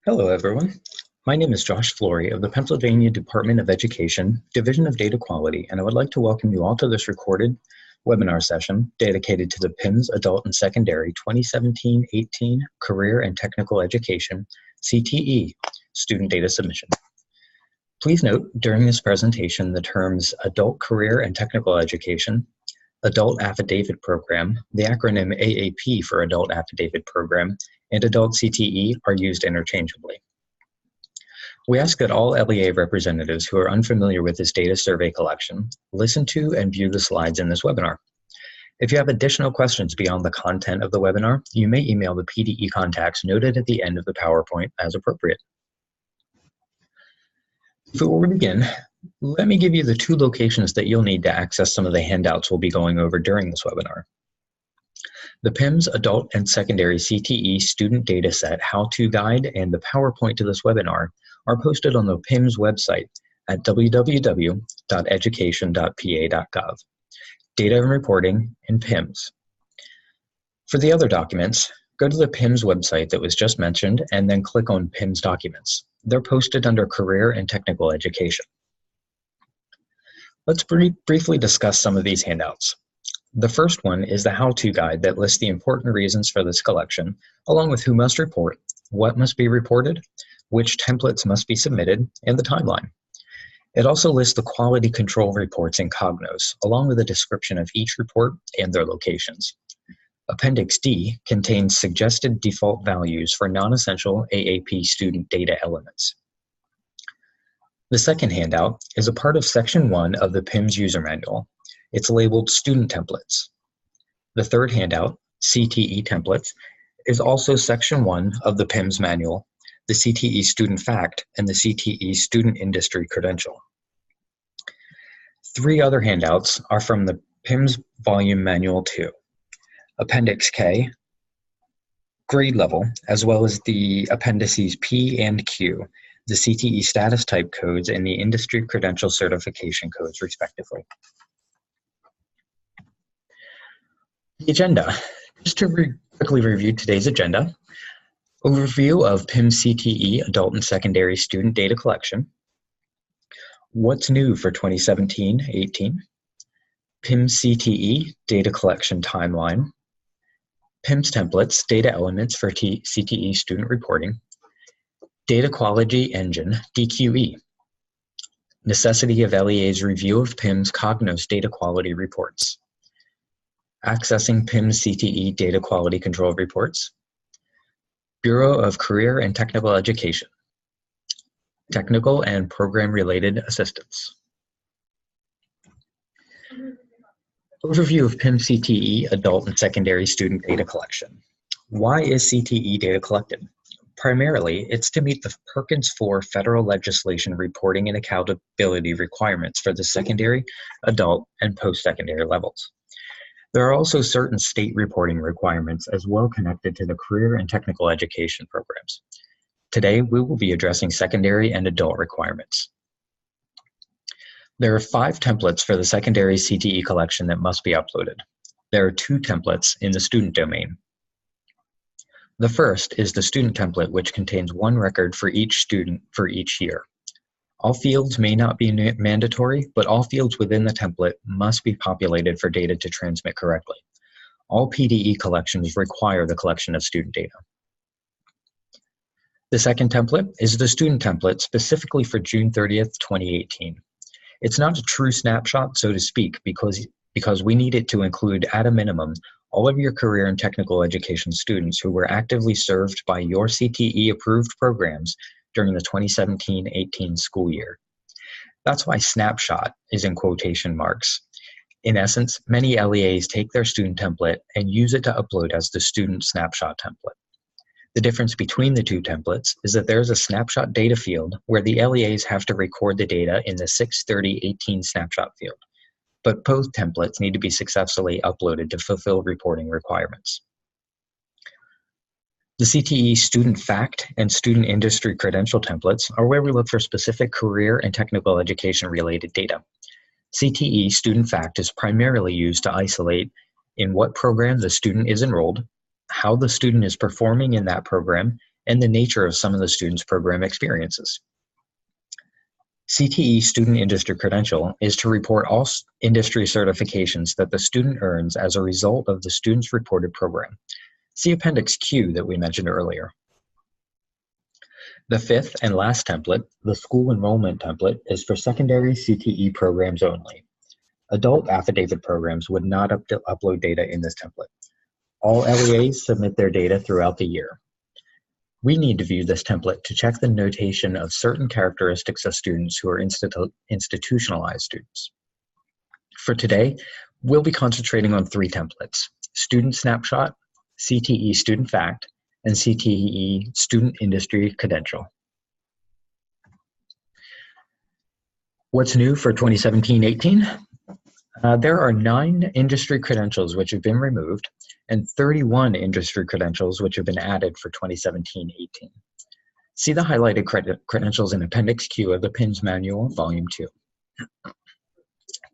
Hello, everyone. My name is Josh Flory of the Pennsylvania Department of Education, Division of Data Quality, and I would like to welcome you all to this recorded webinar session dedicated to the PIMS Adult and Secondary 2017-18 Career and Technical Education, CTE, Student Data Submission. Please note, during this presentation, the terms Adult Career and Technical Education, Adult Affidavit Program, the acronym AAP for Adult Affidavit Program, and Adult CTE are used interchangeably. We ask that all LEA representatives who are unfamiliar with this data survey collection listen to and view the slides in this webinar. If you have additional questions beyond the content of the webinar, you may email the PDE contacts noted at the end of the PowerPoint as appropriate. Before we begin, let me give you the two locations that you'll need to access some of the handouts we'll be going over during this webinar. The PIMS Adult and Secondary CTE Student Dataset How-To Guide and the PowerPoint to this webinar are posted on the PIMS website at www.education.pa.gov. Data and Reporting in PIMS. For the other documents, go to the PIMS website that was just mentioned and then click on PIMS Documents. They're posted under Career and Technical Education. Let's briefly discuss some of these handouts. The first one is the how-to guide that lists the important reasons for this collection, along with who must report, what must be reported, which templates must be submitted, and the timeline. It also lists the quality control reports in Cognos, along with a description of each report and their locations. Appendix D contains suggested default values for non-essential AAP student data elements. The second handout is a part of Section 1 of the PIMS User Manual. It's labeled Student Templates. The third handout, CTE Templates, is also Section 1 of the PIMS Manual, the CTE Student Fact, and the CTE Student Industry Credential. Three other handouts are from the PIMS Volume Manual 2, Appendix K, grade level, as well as the appendices P and Q, the CTE status type codes and the industry credential certification codes, respectively. The agenda. Just to quickly review today's agenda. Overview of PIMS CTE Adult and Secondary Student Data Collection. What's new for 2017-18. PIMS CTE Data Collection Timeline. PIMS Templates Data Elements for CTE Student Reporting. Data Quality Engine, DQE. Necessity of LEA's review of PIMS Cognos data quality reports. Accessing PIMS CTE data quality control reports. Bureau of Career and Technical Education. Technical and program-related assistance. Overview of PIMS CTE Adult and Secondary Student Data Collection. Why is CTE data collected? Primarily, it's to meet the Perkins 4 federal legislation reporting and accountability requirements for the secondary, adult, and post-secondary levels. There are also certain state reporting requirements as well connected to the career and technical education programs. Today, we will be addressing secondary and adult requirements. There are 5 templates for the secondary CTE collection that must be uploaded. There are 2 templates in the student domain. The first is the student template, which contains 1 record for each student for each year. All fields may not be mandatory, but all fields within the template must be populated for data to transmit correctly. All PDE collections require the collection of student data. The second template is the student template specifically for June 30th, 2018. It's not a true snapshot, so to speak, because we need it to include, at a minimum, all of your career and technical education students who were actively served by your CTE-approved programs during the 2017-18 school year. That's why snapshot is in quotation marks. In essence, many LEAs take their student template and use it to upload as the student snapshot template. The difference between the 2 templates is that there's a snapshot data field where the LEAs have to record the data in the 6/30/18 snapshot field, but both templates need to be successfully uploaded to fulfill reporting requirements. The CTE Student Fact and Student Industry Credential templates are where we look for specific career and technical education related data. CTE Student Fact is primarily used to isolate in what program the student is enrolled, how the student is performing in that program, and the nature of some of the students' program experiences. CTE Student Industry Credential is to report all industry certifications that the student earns as a result of the student's reported program. See Appendix Q that we mentioned earlier. The fifth and last template, the school enrollment template, is for secondary CTE programs only. Adult affidavit programs would not upload data in this template. All LEAs submit their data throughout the year. We need to view this template to check the notation of certain characteristics of students who are institutionalized students. For today, we'll be concentrating on three templates: Student Snapshot, CTE Student Fact, and CTE Student Industry Credential. What's new for 2017-18? There are 9 industry credentials which have been removed and 31 industry credentials which have been added for 2017-18. See the highlighted credentials in Appendix Q of the PIMs Manual, Volume 2.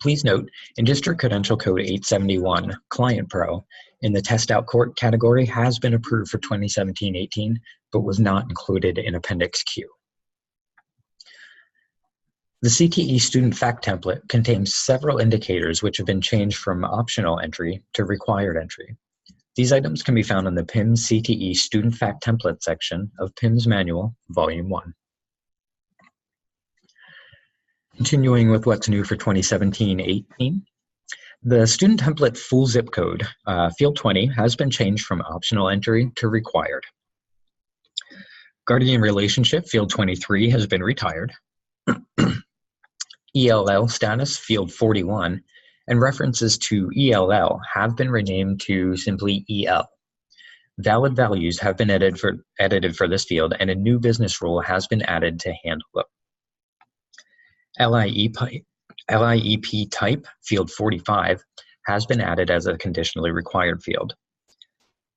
Please note, Industry Credential Code 871, Client Pro, in the Test Out Court category has been approved for 2017-18, but was not included in Appendix Q. The CTE Student Fact template contains several indicators which have been changed from optional entry to required entry. These items can be found in the PIMs CTE Student Fact template section of PIMs Manual, Volume 1. Continuing with what's new for 2017-18, the student template full zip code, field 20, has been changed from optional entry to required. Guardian relationship, field 23, has been retired. ELL status, field 41, and references to ELL have been renamed to simply EL. Valid values have been edited for this field, and a new business rule has been added to handle them. LIEP type, field 45, has been added as a conditionally required field.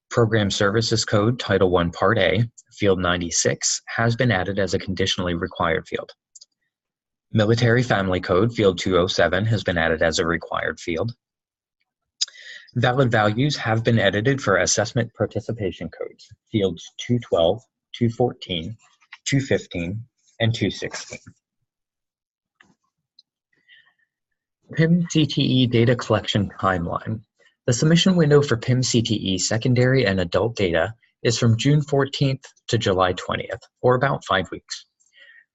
Program Services Code, Title I, Part A, field 96, has been added as a conditionally required field. Military Family Code, field 207, has been added as a required field. Valid values have been edited for Assessment Participation Codes, fields 212, 214, 215, and 216. PIM CTE data collection timeline. The submission window for PIM CTE secondary and adult data is from June 14th to July 20th, or about 5 weeks.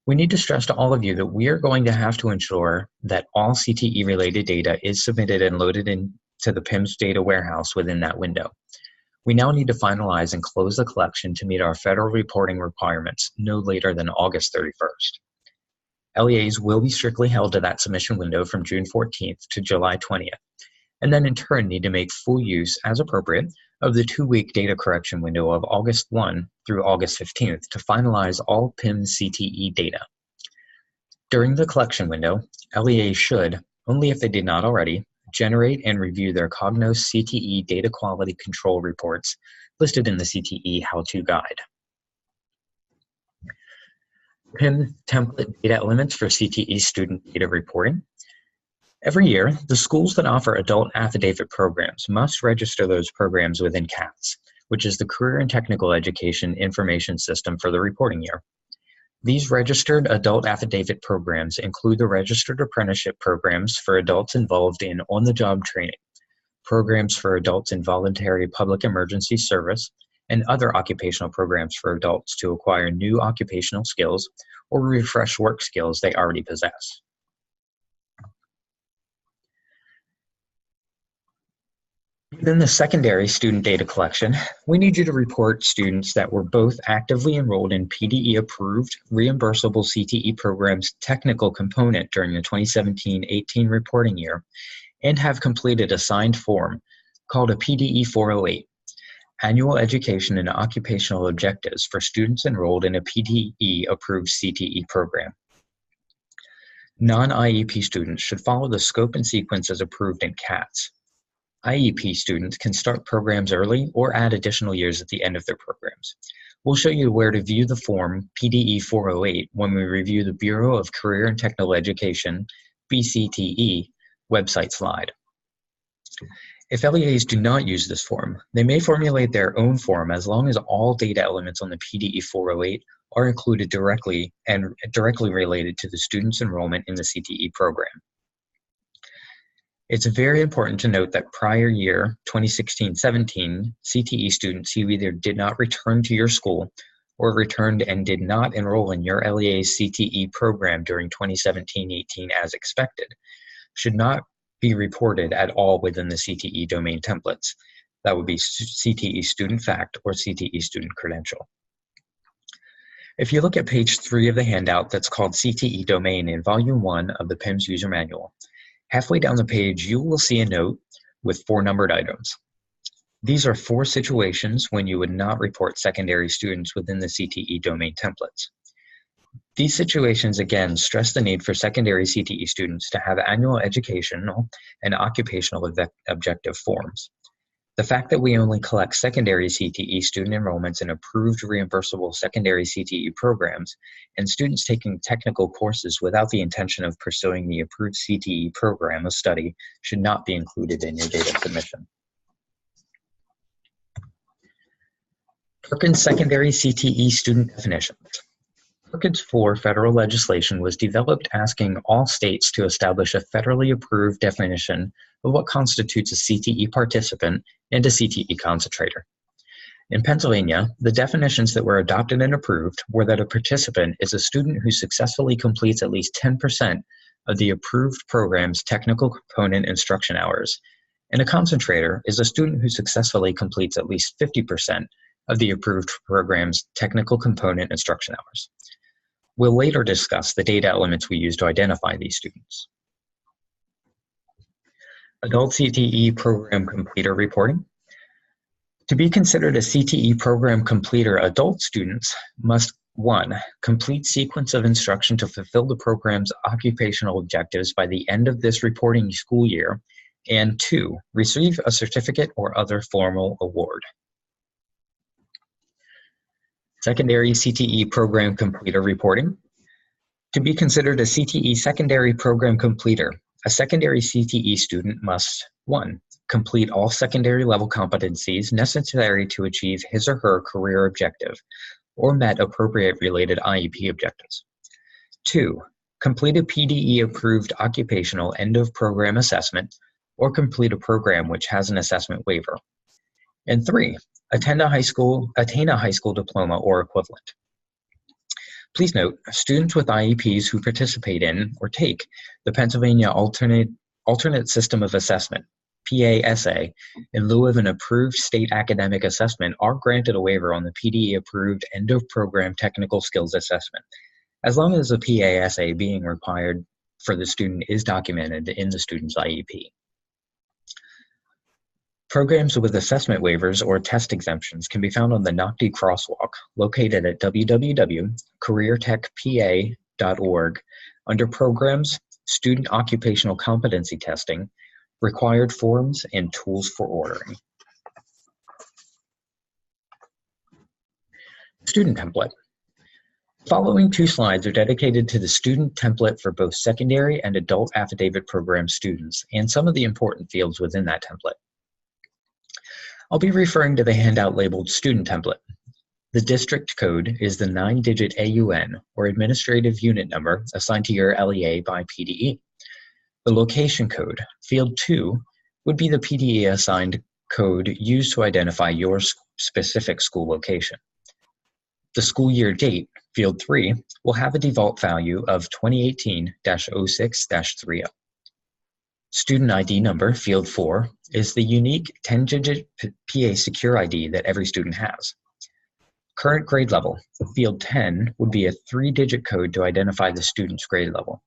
We need to stress to all of you that we are going to have to ensure that all CTE-related data is submitted and loaded into the PIMS data warehouse within that window. We now need to finalize and close the collection to meet our federal reporting requirements no later than August 31st. LEAs will be strictly held to that submission window from June 14th to July 20th, and then in turn need to make full use, as appropriate, of the 2-week data correction window of August 1 through August 15th to finalize all PIMS CTE data. During the collection window, LEAs should, only if they did not already, generate and review their Cognos CTE data quality control reports listed in the CTE how-to guide. PIMS template data elements for CTE student data reporting. Every year, the schools that offer adult affidavit programs must register those programs within CATS, which is the Career and Technical Education Information System for the reporting year. These registered adult affidavit programs include the registered apprenticeship programs for adults involved in on-the-job training, programs for adults in voluntary public emergency service, and other occupational programs for adults to acquire new occupational skills or refresh work skills they already possess. Within the secondary student data collection, we need you to report students that were both actively enrolled in PDE-approved reimbursable CTE programs technical component during the 2017-18 reporting year and have completed a signed form called a PDE 408, Annual Education and Occupational Objectives for students enrolled in a PDE-approved CTE program. Non-IEP students should follow the scope and sequence as approved in CATS. IEP students can start programs early or add additional years at the end of their programs. We'll show you where to view the form PDE 408 when we review the Bureau of Career and Technical Education, BCTE, website slide. If LEAs do not use this form, they may formulate their own form as long as all data elements on the PDE 408 are included directly and directly related to the student's enrollment in the CTE program. It's very important to note that prior year 2016-17 CTE students who either did not return to your school or returned and did not enroll in your LEA's CTE program during 2017-18 as expected should not be reported at all within the CTE domain templates. That would be CTE student fact or CTE student credential. If you look at page 3 of the handout that's called CTE domain in volume 1 of the PIMS user manual, halfway down the page you will see a note with 4 numbered items. These are 4 situations when you would not report secondary students within the CTE domain templates. These situations again stress the need for secondary CTE students to have annual educational and occupational objective forms. The fact that we only collect secondary CTE student enrollments in approved reimbursable secondary CTE programs and students taking technical courses without the intention of pursuing the approved CTE program of study should not be included in your data submission. Perkins Secondary CTE Student Definitions. Perkins 4 federal legislation was developed asking all states to establish a federally approved definition of what constitutes a CTE participant and a CTE concentrator. In Pennsylvania, the definitions that were adopted and approved were that a participant is a student who successfully completes at least 10% of the approved program's technical component instruction hours, and a concentrator is a student who successfully completes at least 50% of the approved program's technical component instruction hours. We'll later discuss the data elements we use to identify these students. Adult CTE program completer reporting. To be considered a CTE program completer, adult students must 1. Complete sequence of instruction to fulfill the program's occupational objectives by the end of this reporting school year, and 2. Receive a certificate or other formal award. Secondary CTE program completer reporting. To be considered a CTE secondary program completer, a secondary CTE student must 1. Complete all secondary level competencies necessary to achieve his or her career objective or met appropriate related IEP objectives. 2. Complete a PDE approved occupational end of program assessment or complete a program which has an assessment waiver. And 3. Attain a high school diploma or equivalent. Please note, students with IEPs who participate in or take the Pennsylvania Alternate System of Assessment, PASA, in lieu of an approved state academic assessment are granted a waiver on the PDE approved end of program technical skills assessment, as long as the PASA being required for the student is documented in the student's IEP. Programs with assessment waivers or test exemptions can be found on the NOCD crosswalk located at www.careertechpa.org under Programs, Student Occupational Competency Testing, Required Forms, and Tools for Ordering. Student template. The following 2 slides are dedicated to the student template for both secondary and adult affidavit program students and some of the important fields within that template. I'll be referring to the handout labeled Student Template. The district code is the 9-digit AUN, or Administrative Unit Number, assigned to your LEA by PDE. The location code, field 2, would be the PDE assigned code used to identify your specific school location. The school year date, field 3, will have a default value of 2018-06-30. Student ID number, field 4, is the unique 10-digit PA Secure ID that every student has. Current grade level, field 10, would be a 3-digit code to identify the student's grade level.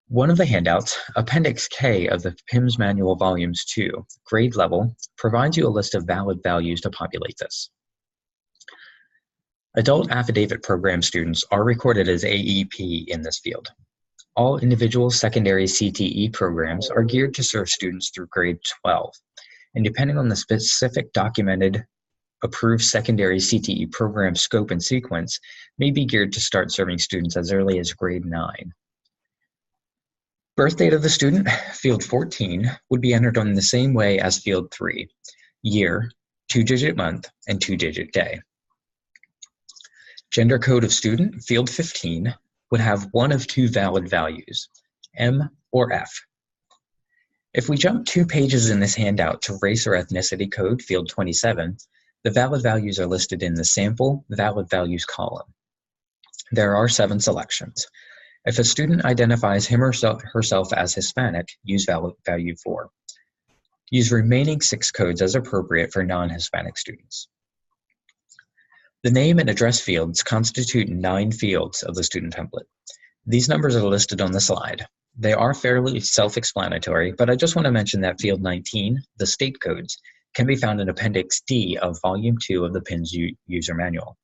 One of the handouts, Appendix K of the PIMS Manual Volumes 2, grade level, provides you a list of valid values to populate this. Adult affidavit program students are recorded as AEP in this field. All individual secondary CTE programs are geared to serve students through grade 12, and depending on the specific documented approved secondary CTE program scope and sequence, may be geared to start serving students as early as grade 9. Birth date of the student, field 14, would be entered on the same way as field 3, year, 2-digit month, and 2-digit day. Gender code of student, field 15, would have one of two valid values, M or F. If we jump 2 pages in this handout to race or ethnicity code, field 27, the valid values are listed in the sample valid values column. There are 7 selections. If a student identifies him or herself as Hispanic, use valid value 4. Use remaining 6 codes as appropriate for non-Hispanic students. The name and address fields constitute 9 fields of the student template. These numbers are listed on the slide. They are fairly self-explanatory, but I just want to mention that field 19, the state codes, can be found in Appendix D of Volume 2 of the PIMs user manual.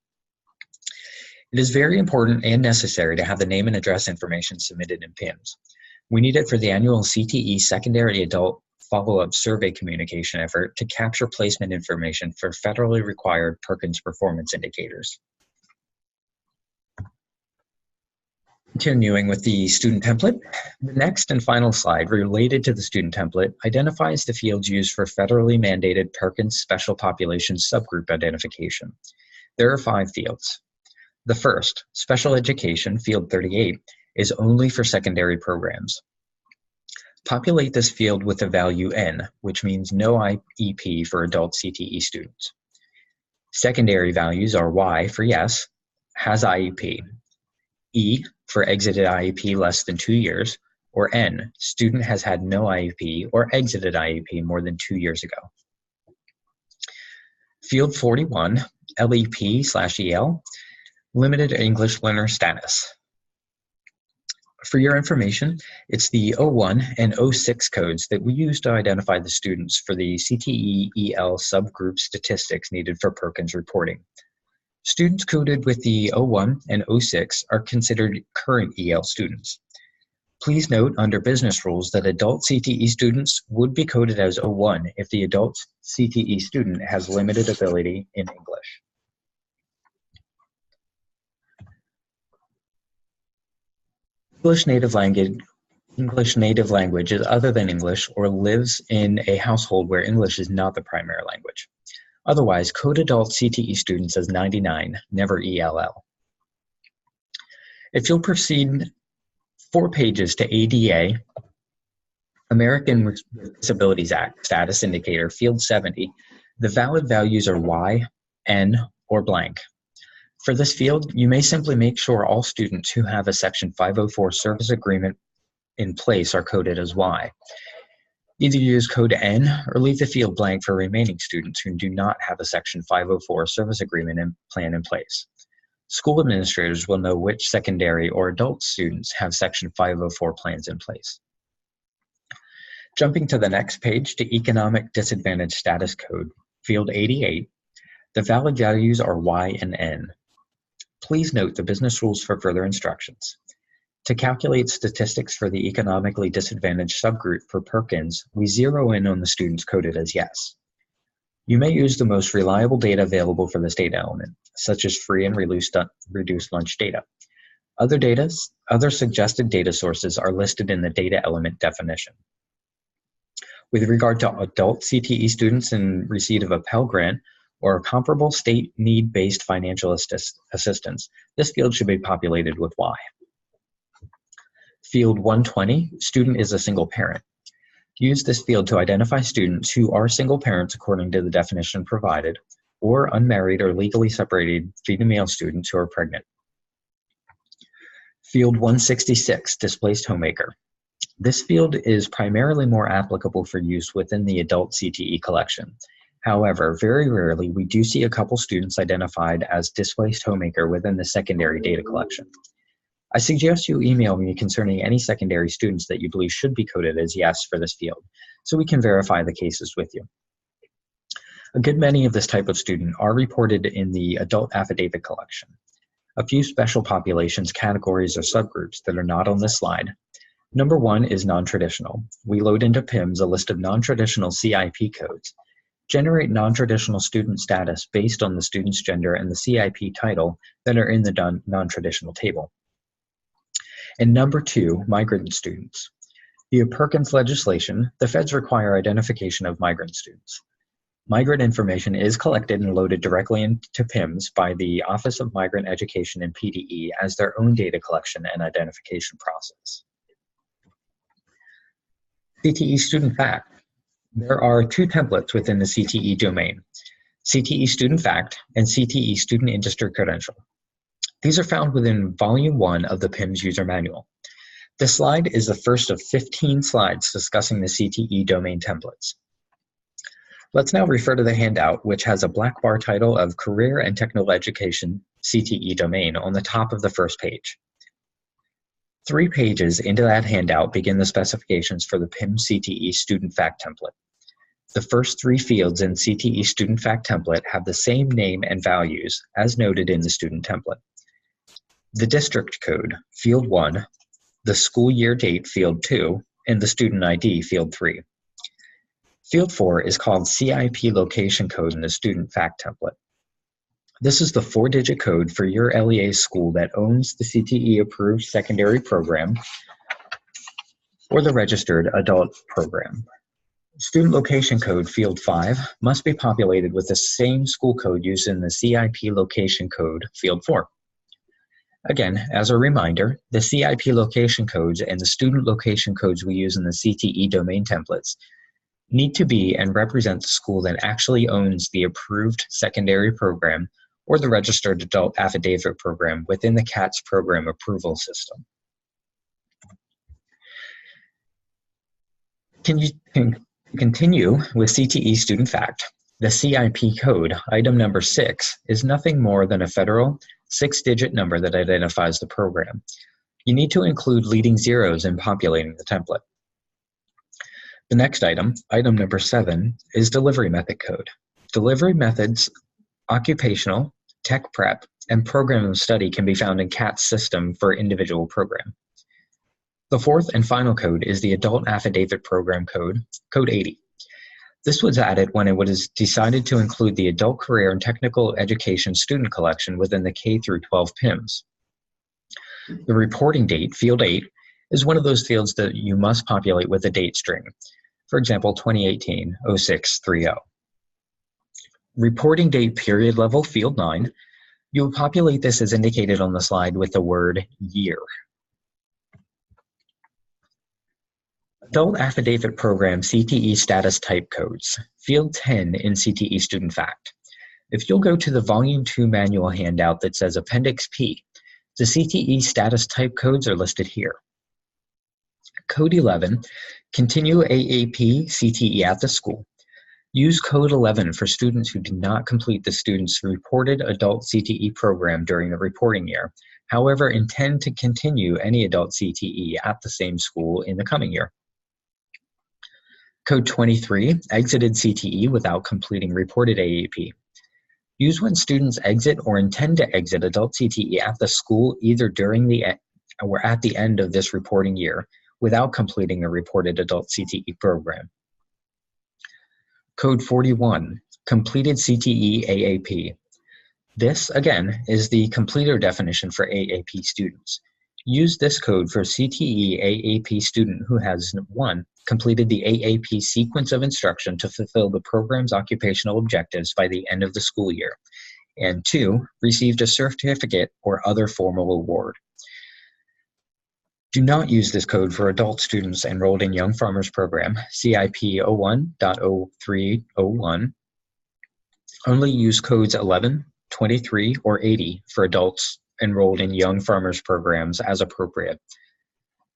It is very important and necessary to have the name and address information submitted in PIMs. We need it for the annual CTE Secondary Adult Follow-Up Survey communication effort to capture placement information for federally required Perkins performance indicators. Continuing with the student template, the next and final slide related to the student template identifies the fields used for federally mandated Perkins Special Population Subgroup identification. There are 5 fields. The first, Special Education, field 38, is only for secondary programs. Populate this field with the value N, which means no IEP for adult CTE students. Secondary values are Y for yes, has IEP, E for exited IEP less than 2 years, or N, student has had no IEP or exited IEP more than 2 years ago. Field 41, LEP/EL, limited English learner status. For your information, it's the 01 and 06 codes that we use to identify the students for the CTE-EL subgroup statistics needed for Perkins reporting. Students coded with the 01 and 06 are considered current EL students. Please note under business rules that adult CTE students would be coded as 01 if the adult CTE student has limited ability in English. English native language is other than English or lives in a household where English is not the primary language. Otherwise, code adult CTE students as 99, never ELL. If you'll proceed 4 pages to ADA, American with Disabilities Act Status Indicator, field 70, the valid values are Y, N, or blank. For this field, you may simply make sure all students who have a Section 504 service agreement in place are coded as Y. Either use code N or leave the field blank for remaining students who do not have a Section 504 service agreement plan in place. School administrators will know which secondary or adult students have Section 504 plans in place. Jumping to the next page to Economic Disadvantage Status Code, field 88, the valid values are Y and N. Please note the business rules for further instructions. To calculate statistics for the economically disadvantaged subgroup for Perkins, we zero in on the students coded as yes. You may use the most reliable data available for this data element, such as free and reduced lunch data. Other suggested data sources are listed in the data element definition. With regard to adult CTE students in receipt of a Pell Grant or comparable state need-based financial assistance, this field should be populated with Y. Field 120, student is a single parent. Use this field to identify students who are single parents according to the definition provided, or unmarried or legally separated female students who are pregnant. Field 166, displaced homemaker. This field is primarily more applicable for use within the adult CTE collection. However, very rarely we do see a couple students identified as displaced homemaker within the secondary data collection. I suggest you email me concerning any secondary students that you believe should be coded as yes for this field, so we can verify the cases with you. A good many of this type of student are reported in the adult affidavit collection. A few special populations, categories, or subgroups that are not on this slide. Number 1 is non-traditional. We load into PIMs a list of non-traditional CIP codes. Generate non-traditional student status based on the student's gender and the CIP title that are in the non-traditional table. And number 2, migrant students. Via Perkins legislation, the feds require identification of migrant students. Migrant information is collected and loaded directly into PIMs by the Office of Migrant Education and PDE as their own data collection and identification process. CTE Student Fact. There are two templates within the CTE domain, CTE Student Fact and CTE Student Industry Credential. These are found within Volume 1 of the PIMS user manual. This slide is the first of 15 slides discussing the CTE domain templates. Let's now refer to the handout, which has a black bar title of Career and Technical Education CTE domain on the top of the first page. 3 pages into that handout begin the specifications for the PIMS CTE Student Fact template. The first 3 fields in CTE Student Fact template have the same name and values as noted in the student template. The district code, field 1, the school year date, field 2, and the student ID, field 3. Field 4 is called CIP location code in the Student Fact template. This is the 4-digit code for your LEA school that owns the CTE approved secondary program or the registered adult program. Student location code, field 5, must be populated with the same school code used in the CIP location code, field 4. Again, as a reminder, the CIP location codes and the student location codes we use in the CTE domain templates need to be and represent the school that actually owns the approved secondary program or the registered adult affidavit program within the CATS program approval system. Continue with CTE Student Fact. The CIP code, item number 6, is nothing more than a federal 6-digit number that identifies the program. You need to include leading zeros in populating the template. The next item, item number 7, is delivery method code. Delivery methods, occupational, tech prep, and program of study can be found in CATS system for individual program. The fourth and final code is the Adult Affidavit Program code, code 80. This was added when it was decided to include the Adult Career and Technical Education student collection within the K through 12 PIMs. The reporting date, field 8, is one of those fields that you must populate with a date string. For example, 2018-0630. Reporting date period level, field 9, you will populate this as indicated on the slide with the word year. Adult Affidavit Program CTE Status Type Codes, field 10 in CTE Student Fact. If you'll go to the Volume 2 manual handout that says Appendix P, the CTE Status Type Codes are listed here. Code 11, Continue AAP CTE at the school. Use Code 11 for students who did not complete the student's reported adult CTE program during the reporting year, however intend to continue any adult CTE at the same school in the coming year. Code 23, Exited CTE without completing reported AAP. Use when students exit or intend to exit adult CTE at the school either during the or at the end of this reporting year without completing the reported adult CTE program. Code 41, Completed CTE AAP. This, again, is the completer definition for AAP students. Use this code for CTE AAP student who has 1, completed the AAP sequence of instruction to fulfill the program's occupational objectives by the end of the school year, and 2, received a certificate or other formal award. Do not use this code for adult students enrolled in Young Farmers Program, CIP 01.0301. Only use codes 11, 23, or 80 for adults enrolled in Young Farmers Programs as appropriate.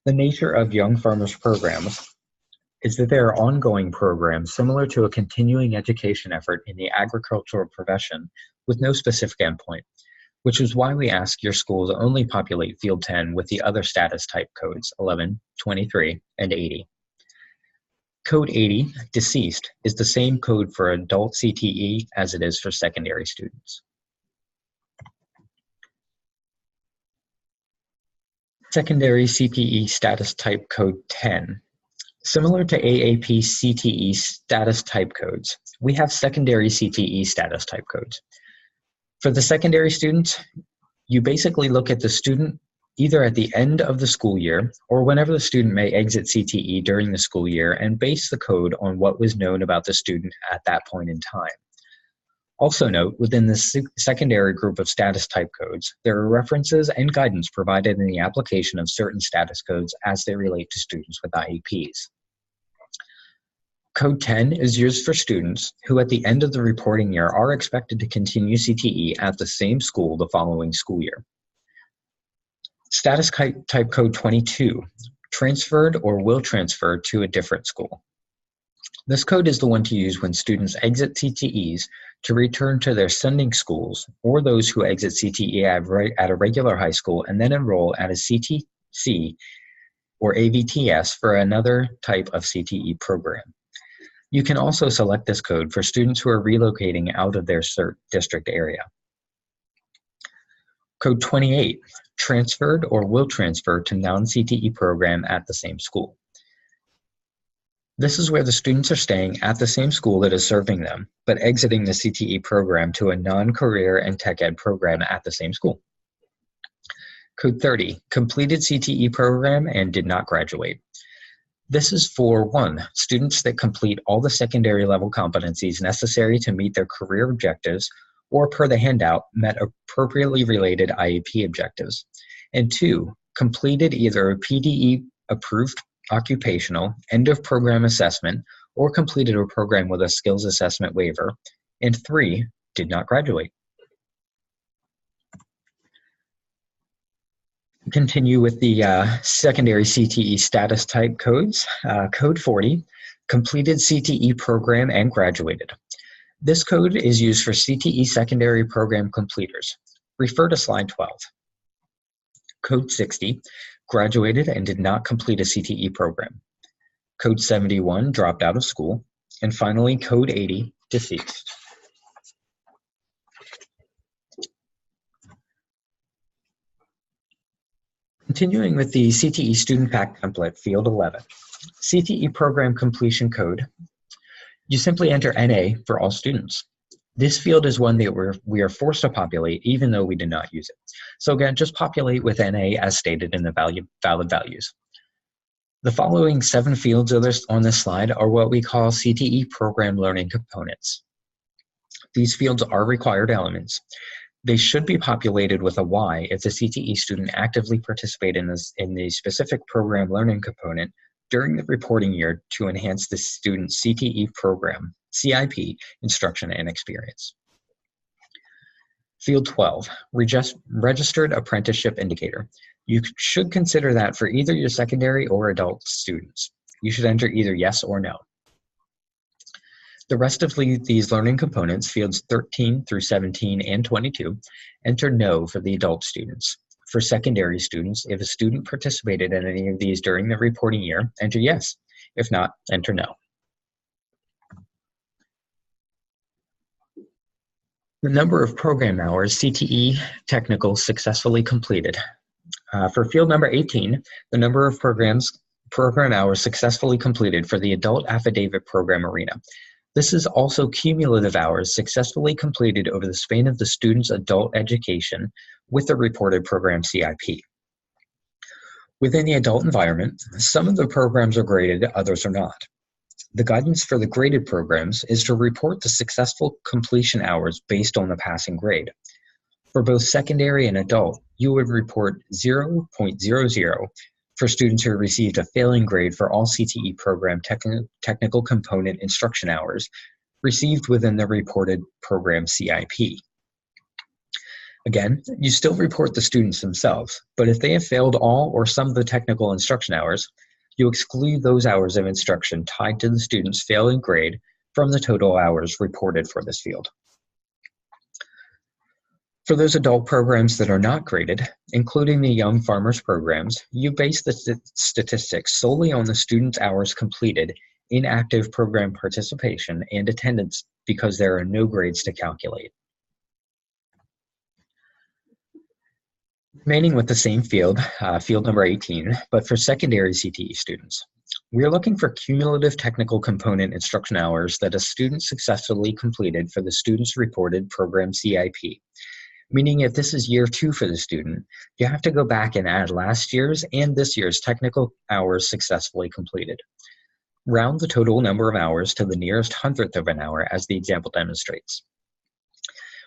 The nature of Young Farmers Programs is that they are ongoing programs similar to a continuing education effort in the agricultural profession with no specific endpoint, which is why we ask your school to only populate field 10 with the other status type codes 11, 23, and 80. Code 80, Deceased, is the same code for adult CTE as it is for secondary students. Secondary CPE status type code 10. Similar to AAP CTE status type codes, we have secondary CTE status type codes. For the secondary students, you basically look at the student either at the end of the school year or whenever the student may exit CTE during the school year, and base the code on what was known about the student at that point in time. Also note, within the secondary group of status type codes, there are references and guidance provided in the application of certain status codes as they relate to students with IEPs. Code 10 is used for students who at the end of the reporting year are expected to continue CTE at the same school the following school year. Status type code 22, transferred or will transfer to a different school. This code is the one to use when students exit CTEs to return to their sending schools, or those who exit CTE at a regular high school and then enroll at a CTC or AVTS for another type of CTE program. You can also select this code for students who are relocating out of their CERT district area. Code 28, transferred or will transfer to non-CTE program at the same school. This is where the students are staying at the same school that is serving them, but exiting the CTE program to a non-career and tech ed program at the same school. Code 30, completed CTE program and did not graduate. This is for 1, students that complete all the secondary level competencies necessary to meet their career objectives or per the handout met appropriately related IEP objectives. And 2, completed either a PDE approved occupational end of program assessment or completed a program with a skills assessment waiver. And 3, did not graduate. Continue with the secondary CTE status type codes. Code 40, completed CTE program and graduated. This code is used for CTE secondary program completers. Refer to slide 12. Code 60, graduated and did not complete a CTE program. Code 71, dropped out of school. And finally, Code 80, deceased. Continuing with the CTE Student Fact Template, Field 11. CTE Program Completion Code. You simply enter NA for all students. This field is one that we are forced to populate even though we did not use it. So again, just populate with NA as stated in the valid values. The following 7 fields on this slide are what we call CTE Program Learning Components. These fields are required elements. They should be populated with a Y if the CTE student actively participated in the specific program learning component during the reporting year to enhance the student's CTE program, CIP, instruction and experience. Field 12, Registered Apprenticeship Indicator. You should consider that for either your secondary or adult students. You should enter either yes or no. The rest of these learning components, fields 13 through 17 and 22, enter no for the adult students. For secondary students, if a student participated in any of these during the reporting year, enter yes. If not, enter no. The number of program hours CTE technical successfully completed. For field number 18, the number of program hours successfully completed for the adult affidavit program arena. This is also cumulative hours successfully completed over the span of the student's adult education with the reported program CIP. Within the adult environment, some of the programs are graded, others are not. The guidance for the graded programs is to report the successful completion hours based on the passing grade. For both secondary and adult, you would report 0.00 for students who received a failing grade for all CTE program technical component instruction hours received within the reported program CIP. Again, you still report the students themselves, but if they have failed all or some of the technical instruction hours, you exclude those hours of instruction tied to the student's failing grade from the total hours reported for this field. For those adult programs that are not graded, including the Young Farmers programs, you base the statistics solely on the student's hours completed in active program participation and attendance because there are no grades to calculate. Remaining with the same field, field number 18, but for secondary CTE students. We are looking for cumulative technical component instruction hours that a student successfully completed for the student's reported program CIP. meaning if this is year 2 for the student, you have to go back and add last year's and this year's technical hours successfully completed. Round the total number of hours to the nearest hundredth of an hour as the example demonstrates.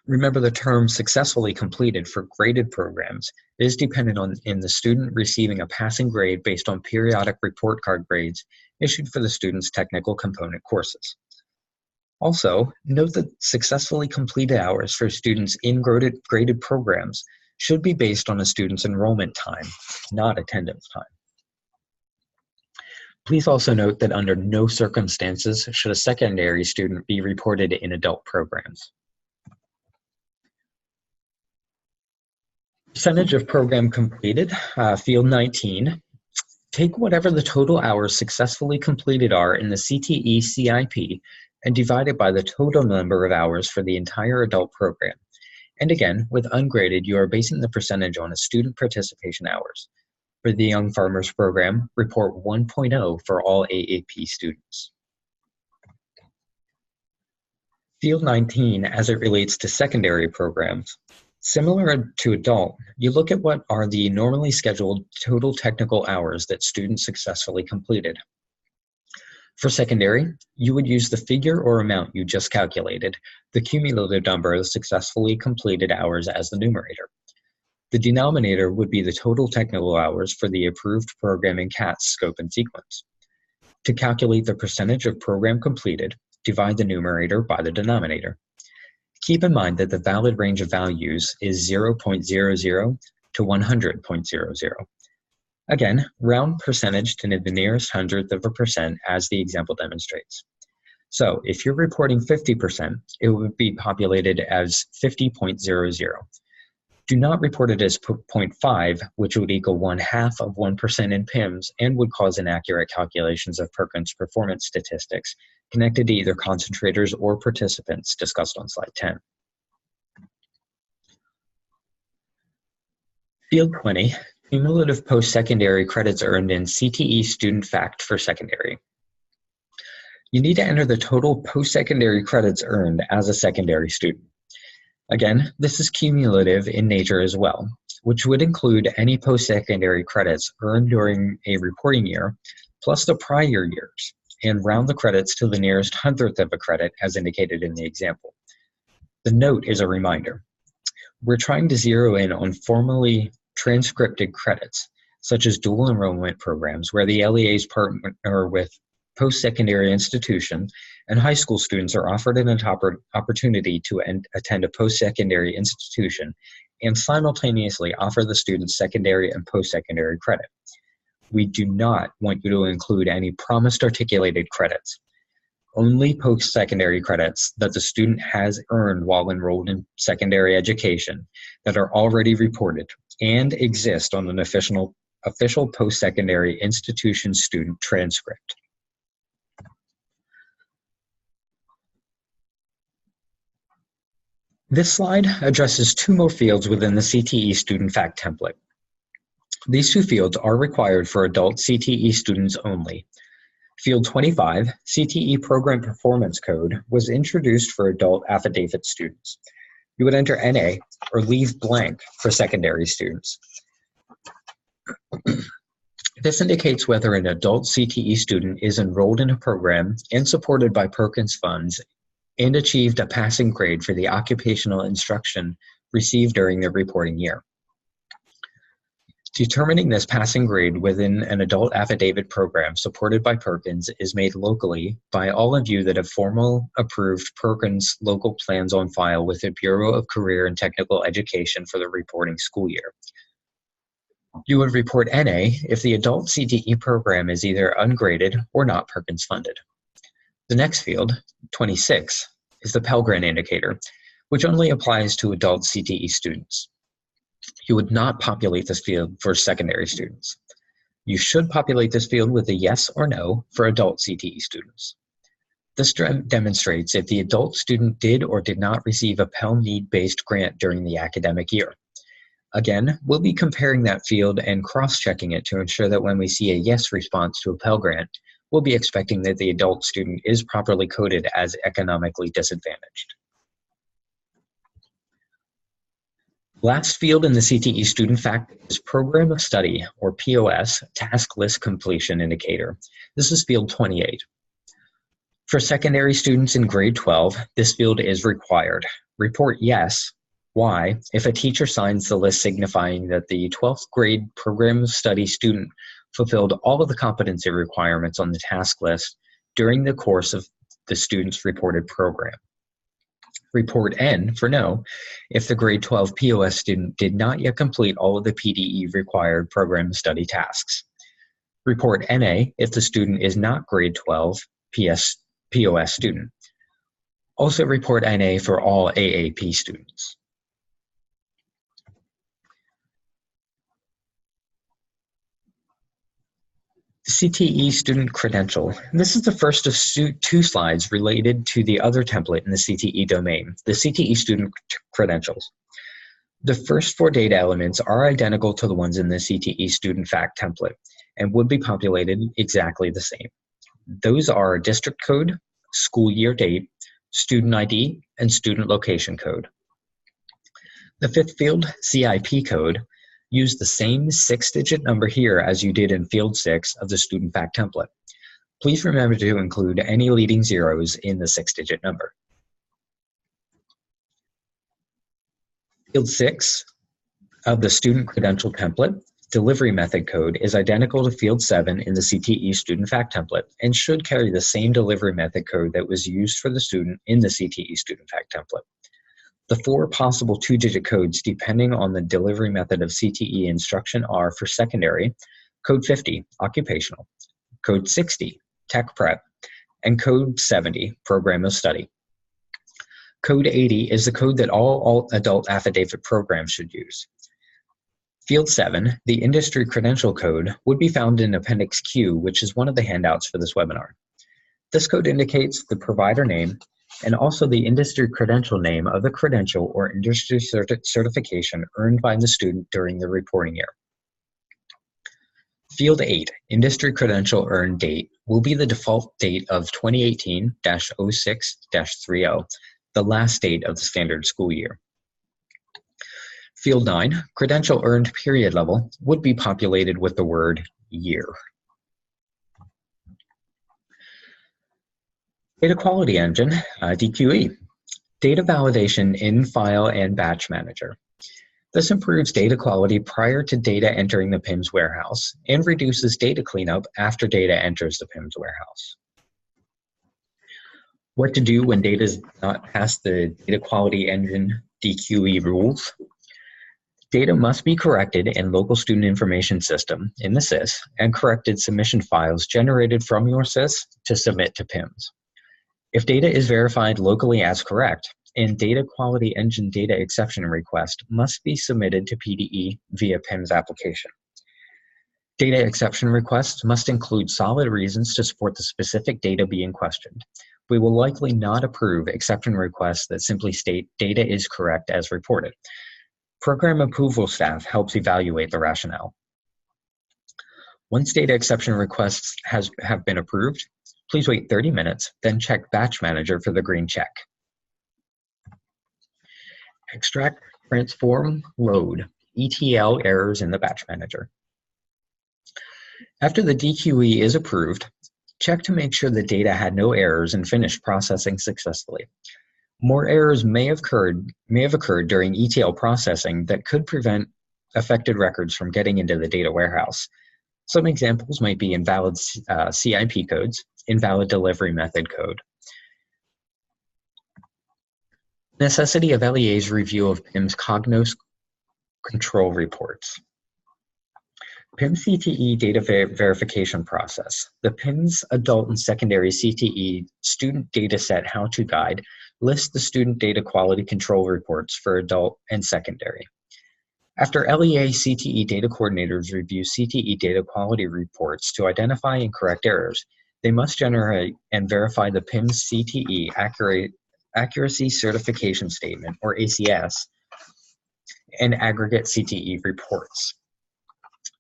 Remember, the term successfully completed for graded programs is dependent on the student receiving a passing grade based on periodic report card grades issued for the student's technical component courses. Also, note that successfully completed hours for students in graded programs should be based on a student's enrollment time, not attendance time. Please also note that under no circumstances should a secondary student be reported in adult programs. Percentage of program completed, field 19. Take whatever the total hours successfully completed are in the CTE CIP and divide it by the total number of hours for the entire adult program. And again, with ungraded, you are basing the percentage on a student participation hours. For the Young Farmers program, report 1.0 for all AAP students. Field 19, as it relates to secondary programs. Similar to adult, you look at what are the normally scheduled total technical hours that students successfully completed. For secondary, you would use the figure or amount you just calculated, the cumulative number of successfully completed hours as the numerator. The denominator would be the total technical hours for the approved program in CAT's scope and sequence. To calculate the percentage of program completed, divide the numerator by the denominator. Keep in mind that the valid range of values is 0.00 to 100.00. Again, round percentage to the nearest hundredth of a percent as the example demonstrates. So if you're reporting 50%, it would be populated as 50.00. Do not report it as 0.5, which would equal 1/2 of 1% in PIMs and would cause inaccurate calculations of Perkins performance statistics connected to either concentrators or participants discussed on slide 10. Field 20, cumulative post-secondary credits earned in CTE student fact for secondary. You need to enter the total post-secondary credits earned as a secondary student. Again, this is cumulative in nature as well, which would include any post-secondary credits earned during a reporting year, plus the prior years, and round the credits to the nearest hundredth of a credit as indicated in the example. The note is a reminder. We're trying to zero in on formally transcripted credits, such as dual enrollment programs where the LEAs partner with post-secondary institution, and high school students are offered an opportunity to attend a post-secondary institution and simultaneously offer the students secondary and post-secondary credit. We do not want you to include any promised articulated credits. Only post-secondary credits that the student has earned while enrolled in secondary education that are already reported and exist on an official post-secondary institution student transcript. This slide addresses 2 more fields within the CTE student fact template. These 2 fields are required for adult CTE students only. Field 25, CTE Program Performance Code, was introduced for adult affidavit students. You would enter NA or leave blank for secondary students. This indicates whether an adult CTE student is enrolled in a program and supported by Perkins funds and achieved a passing grade for the occupational instruction received during the reporting year. Determining this passing grade within an adult affidavit program supported by Perkins is made locally by all of you that have formal approved Perkins local plans on file with the Bureau of Career and Technical Education for the reporting school year. You would report NA if the adult CTE program is either ungraded or not Perkins funded. The next field, 26, is the Pell Grant indicator, which only applies to adult CTE students. You would not populate this field for secondary students. You should populate this field with a yes or no for adult CTE students. This demonstrates if the adult student did or did not receive a Pell need-based grant during the academic year. Again, we'll be comparing that field and cross-checking it to ensure that when we see a yes response to a Pell Grant, we'll be expecting that the adult student is properly coded as economically disadvantaged. Last field in the CTE student fact is Program of Study, or POS, Task List Completion Indicator. This is field 28. For secondary students in grade 12, this field is required. Report yes. Why? If a teacher signs the list signifying that the 12th grade Program of Study student fulfilled all of the competency requirements on the task list during the course of the student's reported program. Report N for no, if the grade 12 POS student did not yet complete all of the PDE required program study tasks. Report NA if the student is not grade 12 POS student. Also report NA for all AAP students. CTE student credential. This is the first of two slides related to the other template in the CTE domain, the CTE student credentials. The first 4 data elements are identical to the ones in the CTE student fact template and would be populated exactly the same. Those are district code, school year date, student ID, and student location code. The 5th field, CIP code, use the same 6-digit number here as you did in field 6 of the student fact template. Please remember to include any leading zeros in the 6-digit number. Field 6 of the student credential template, delivery method code, is identical to field 7 in the CTE student fact template and should carry the same delivery method code that was used for the student in the CTE student fact template. The 4 possible 2-digit codes depending on the delivery method of CTE instruction are for secondary, code 50, occupational, code 60, tech prep, and code 70, program of study. Code 80 is the code that all adult affidavit programs should use. Field 7, the industry credential code, would be found in Appendix Q, which is one of the handouts for this webinar. This code indicates the provider name and also the industry credential name of the credential or industry certification earned by the student during the reporting year. Field 8, industry credential earned date, will be the default date of 2018-06-30, the last date of the standard school year. Field 9, credential earned period level, would be populated with the word year. Data Quality Engine, DQE. Data validation in file and batch manager. This improves data quality prior to data entering the PIMS warehouse and reduces data cleanup after data enters the PIMS warehouse. What to do when data does not pass the Data Quality Engine DQE rules. Data must be corrected in local student information system in the SIS and corrected submission files generated from your SIS to submit to PIMS. If data is verified locally as correct, and Data Quality Engine data exception request must be submitted to PDE via PIMS application. Data exception requests must include solid reasons to support the specific data being questioned. We will likely not approve exception requests that simply state data is correct as reported. Program approval staff helps evaluate the rationale. Once data exception requests have been approved, please wait 30 minutes, then check Batch Manager for the green check. Extract, transform, load, ETL errors in the Batch Manager. After the DQE is approved, check to make sure the data had no errors and finished processing successfully. More errors may have occurred during ETL processing that could prevent affected records from getting into the data warehouse. Some examples might be invalid CIP codes, invalid delivery method code. Necessity of LEA's review of PIMS Cognos control reports. PIMS CTE data verification process. The PIMS Adult and Secondary CTE Student Dataset How-To Guide lists the student data quality control reports for adult and secondary. After LEA CTE data coordinators review CTE data quality reports to identify and correct errors, they must generate and verify the PIMS CTE Accuracy Certification Statement, or ACS, and aggregate CTE reports.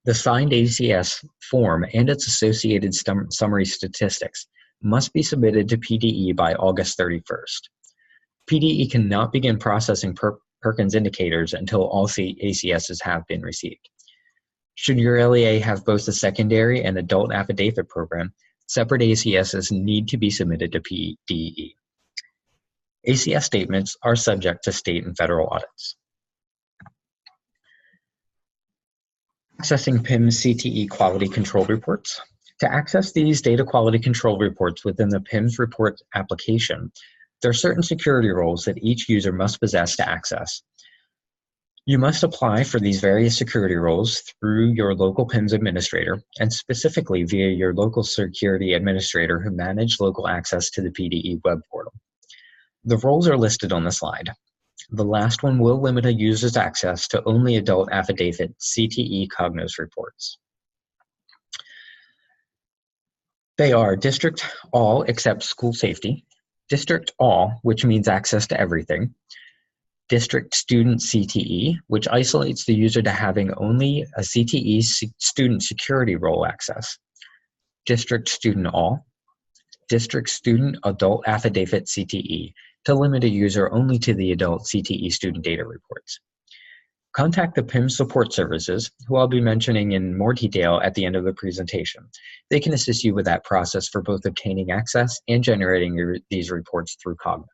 The signed ACS form and its associated summary statistics must be submitted to PDE by August 31st. PDE cannot begin processing Perkins indicators until all ACSs have been received. Should your LEA have both a secondary and adult affidavit program, separate ACSs need to be submitted to PDE. ACS statements are subject to state and federal audits. Accessing PIMs CTE quality control reports. To access these data quality control reports within the PIMs report application, there are certain security roles that each user must possess to access. You must apply for these various security roles through your local PIMS administrator and specifically via your local security administrator who manage local access to the PDE web portal. The roles are listed on the slide. The last one will limit a user's access to only adult affidavit CTE Cognos reports. They are District All except School Safety, District All, which means access to everything, District Student CTE, which isolates the user to having only a CTE student security role access, District Student All, District Student Adult Affidavit CTE, to limit a user only to the adult CTE student data reports. Contact the PIMS support services, who I'll be mentioning in more detail at the end of the presentation. They can assist you with that process for both obtaining access and generating these reports through Cognos.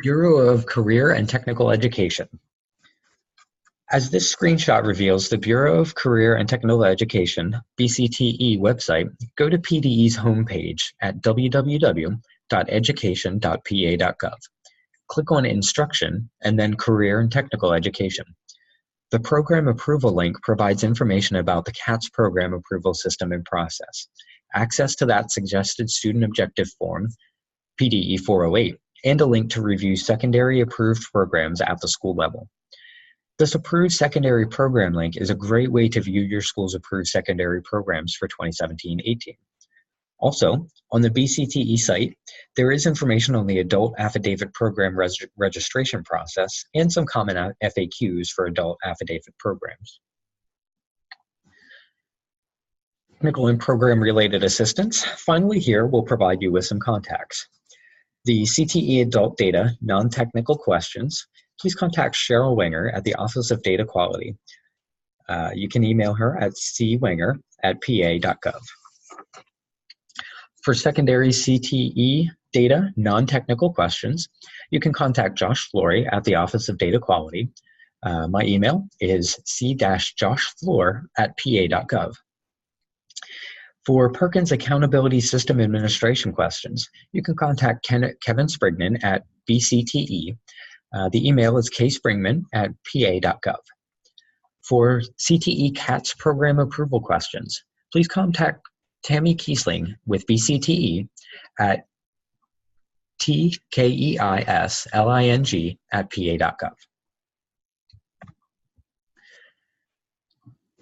Bureau of Career and Technical Education. As this screenshot reveals the Bureau of Career and Technical Education, BCTE website, go to PDE's homepage at www.education.pa.gov. Click on Instruction and then Career and Technical Education. The program approval link provides information about the CATS program approval system and process, access to that suggested student objective form, PDE 408, and a link to review secondary approved programs at the school level. This approved secondary program link is a great way to view your school's approved secondary programs for 2017-18. Also, on the BCTE site, there is information on the adult affidavit program registration process and some common FAQs for adult affidavit programs. Technical and program-related assistance. Finally, here we'll provide you with some contacts. The CTE Adult Data non-technical questions. Please contact Cheryl Wenger at the Office of Data Quality. You can email her at cwenger@pa.gov. For secondary CTE data non-technical questions, you can contact Josh Flory at the Office of Data Quality. My email is c-joshfloor@pa.gov. For Perkins Accountability System Administration questions, you can contact Kevin Sprigman at BCTE. The email is kspringman@pa.gov. For CTE CATS program approval questions, please contact Tammy Kiesling with BCTE at tkeisling@pa.gov.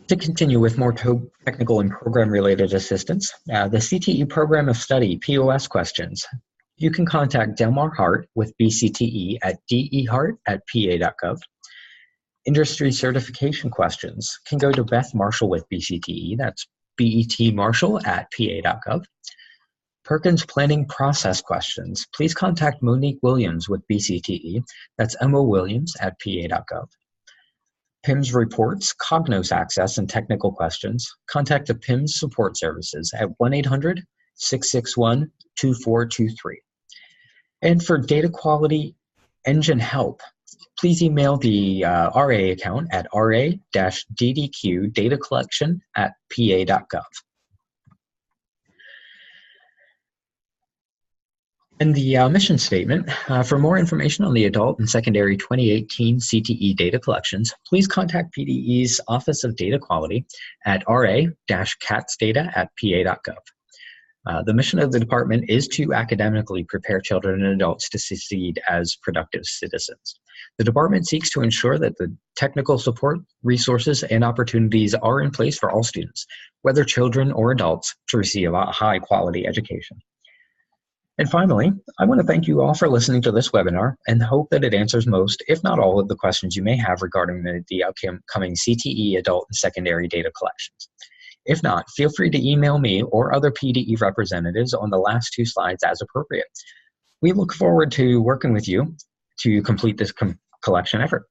To continue with more technical and program-related assistance, the CTE Program of Study POS questions, you can contact Delmar Hart with BCTE at dehart@pa.gov. Industry certification questions can go to Beth Marshall with BCTE, that's betmarshall@pa.gov. Perkins Planning Process questions, please contact Monique Williams with BCTE, that's mowilliams@pa.gov. PIMS reports, Cognos access, and technical questions, contact the PIMS support services at 1-800-661-2423. And for data quality engine help, please email the RA account at ra-ddq-data-collection@pa.gov. And the mission statement, for more information on the adult and secondary 2018 CTE data collections, please contact PDE's Office of Data Quality at ra-catsdata@pa.gov. The mission of the department is to academically prepare children and adults to succeed as productive citizens. The department seeks to ensure that the technical support, resources, and opportunities are in place for all students, whether children or adults, to receive a high-quality education. And finally, I want to thank you all for listening to this webinar and hope that it answers most, if not all, of the questions you may have regarding the upcoming CTE adult and secondary data collections. If not, feel free to email me or other PDE representatives on the last two slides as appropriate. We look forward to working with you to complete this collection effort.